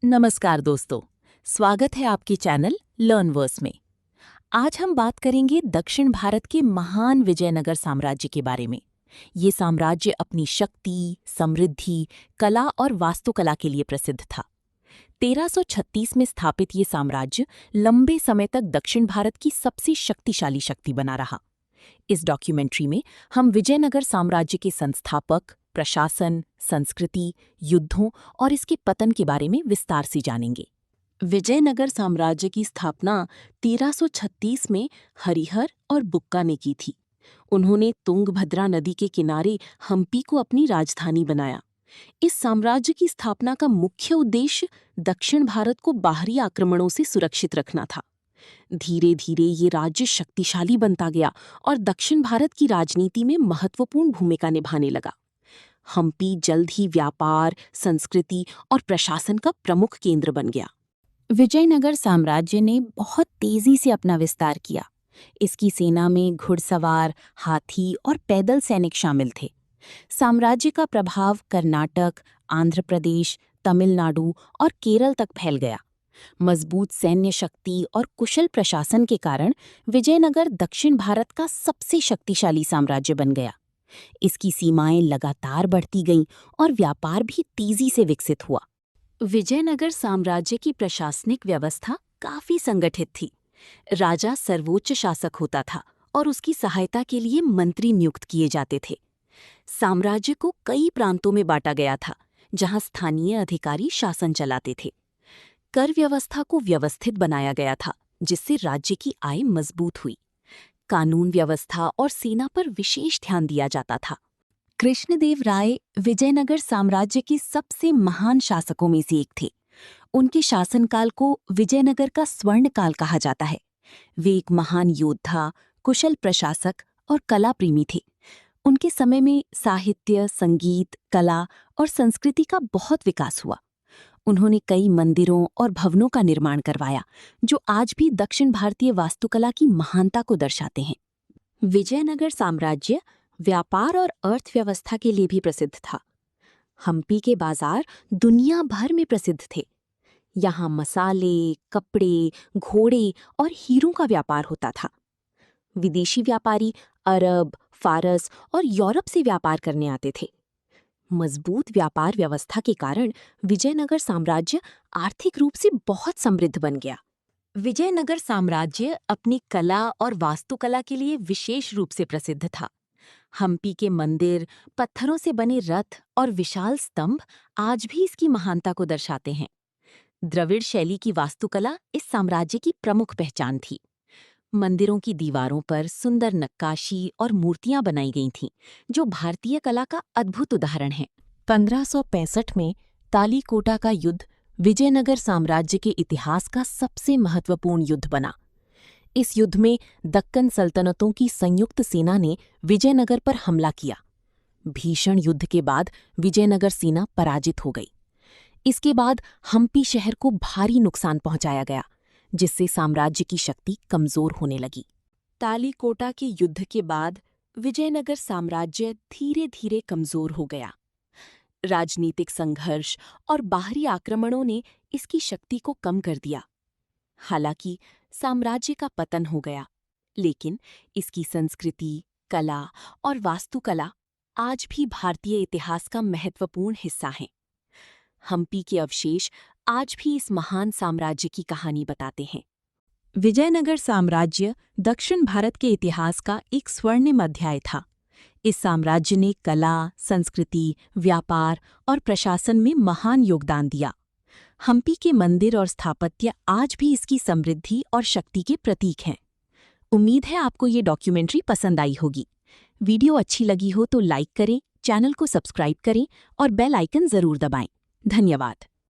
नमस्कार दोस्तों, स्वागत है आपके चैनल लर्नवर्स में। आज हम बात करेंगे दक्षिण भारत के महान विजयनगर साम्राज्य के बारे में। ये साम्राज्य अपनी शक्ति, समृद्धि, कला और वास्तुकला के लिए प्रसिद्ध था। 1336 में स्थापित ये साम्राज्य लंबे समय तक दक्षिण भारत की सबसे शक्तिशाली शक्ति बना रहा। इस डॉक्यूमेंट्री में हम विजयनगर साम्राज्य के संस्थापक, प्रशासन, संस्कृति, युद्धों और इसके पतन के बारे में विस्तार से जानेंगे। विजयनगर साम्राज्य की स्थापना 1336 में हरिहर और बुक्का ने की थी। उन्होंने तुंगभद्रा नदी के किनारे हम्पी को अपनी राजधानी बनाया। इस साम्राज्य की स्थापना का मुख्य उद्देश्य दक्षिण भारत को बाहरी आक्रमणों से सुरक्षित रखना था। धीरे धीरे ये राज्य शक्तिशाली बनता गया और दक्षिण भारत की राजनीति में महत्वपूर्ण भूमिका निभाने लगा। हम्पी जल्द ही व्यापार, संस्कृति और प्रशासन का प्रमुख केंद्र बन गया। विजयनगर साम्राज्य ने बहुत तेजी से अपना विस्तार किया। इसकी सेना में घुड़सवार, हाथी और पैदल सैनिक शामिल थे। साम्राज्य का प्रभाव कर्नाटक, आंध्र प्रदेश, तमिलनाडु और केरल तक फैल गया। मजबूत सैन्य शक्ति और कुशल प्रशासन के कारण विजयनगर दक्षिण भारत का सबसे शक्तिशाली साम्राज्य बन गया। इसकी सीमाएं लगातार बढ़ती गईं और व्यापार भी तेजी से विकसित हुआ। विजयनगर साम्राज्य की प्रशासनिक व्यवस्था काफी संगठित थी। राजा सर्वोच्च शासक होता था और उसकी सहायता के लिए मंत्री नियुक्त किए जाते थे। साम्राज्य को कई प्रांतों में बांटा गया था, जहां स्थानीय अधिकारी शासन चलाते थे। कर व्यवस्था को व्यवस्थित बनाया गया था, जिससे राज्य की आय मजबूत हुई। कानून व्यवस्था और सेना पर विशेष ध्यान दिया जाता था। कृष्णदेव राय विजयनगर साम्राज्य के सबसे महान शासकों में से एक थे। उनके शासनकाल को विजयनगर का स्वर्ण काल कहा जाता है। वे एक महान योद्धा, कुशल प्रशासक और कला प्रेमी थे। उनके समय में साहित्य, संगीत, कला और संस्कृति का बहुत विकास हुआ। उन्होंने कई मंदिरों और भवनों का निर्माण करवाया, जो आज भी दक्षिण भारतीय वास्तुकला की महानता को दर्शाते हैं। विजयनगर साम्राज्य व्यापार और अर्थव्यवस्था के लिए भी प्रसिद्ध था। हम्पी के बाजार दुनिया भर में प्रसिद्ध थे। यहाँ मसाले, कपड़े, घोड़े और हीरों का व्यापार होता था। विदेशी व्यापारी अरब, फारस और यूरोप से व्यापार करने आते थे। मजबूत व्यापार व्यवस्था के कारण विजयनगर साम्राज्य आर्थिक रूप से बहुत समृद्ध बन गया। विजयनगर साम्राज्य अपनी कला और वास्तुकला के लिए विशेष रूप से प्रसिद्ध था। हम्पी के मंदिर, पत्थरों से बने रथ और विशाल स्तंभ आज भी इसकी महानता को दर्शाते हैं। द्रविड़ शैली की वास्तुकला इस साम्राज्य की प्रमुख पहचान थी। मंदिरों की दीवारों पर सुंदर नक्काशी और मूर्तियां बनाई गई थीं, जो भारतीय कला का अद्भुत उदाहरण है। 1565 में तालीकोटा का युद्ध विजयनगर साम्राज्य के इतिहास का सबसे महत्वपूर्ण युद्ध बना। इस युद्ध में दक्कन सल्तनतों की संयुक्त सेना ने विजयनगर पर हमला किया। भीषण युद्ध के बाद विजयनगर सेना पराजित हो गई। इसके बाद हम्पी शहर को भारी नुकसान पहुंचाया गया, जिससे साम्राज्य की शक्ति कमजोर होने लगी। तालीकोटा के युद्ध के बाद विजयनगर साम्राज्य धीरे धीरे कमजोर हो गया। राजनीतिक संघर्ष और बाहरी आक्रमणों ने इसकी शक्ति को कम कर दिया। हालांकि साम्राज्य का पतन हो गया, लेकिन इसकी संस्कृति, कला और वास्तुकला आज भी भारतीय इतिहास का महत्वपूर्ण हिस्सा हैं। हम्पी के अवशेष आज भी इस महान साम्राज्य की कहानी बताते हैं। विजयनगर साम्राज्य दक्षिण भारत के इतिहास का एक स्वर्णिम अध्याय था। इस साम्राज्य ने कला, संस्कृति, व्यापार और प्रशासन में महान योगदान दिया। हम्पी के मंदिर और स्थापत्य आज भी इसकी समृद्धि और शक्ति के प्रतीक हैं। उम्मीद है आपको ये डॉक्यूमेंट्री पसंद आई होगी। वीडियो अच्छी लगी हो तो लाइक करें, चैनल को सब्सक्राइब करें और बेल आइकन जरूर दबाएं। धन्यवाद।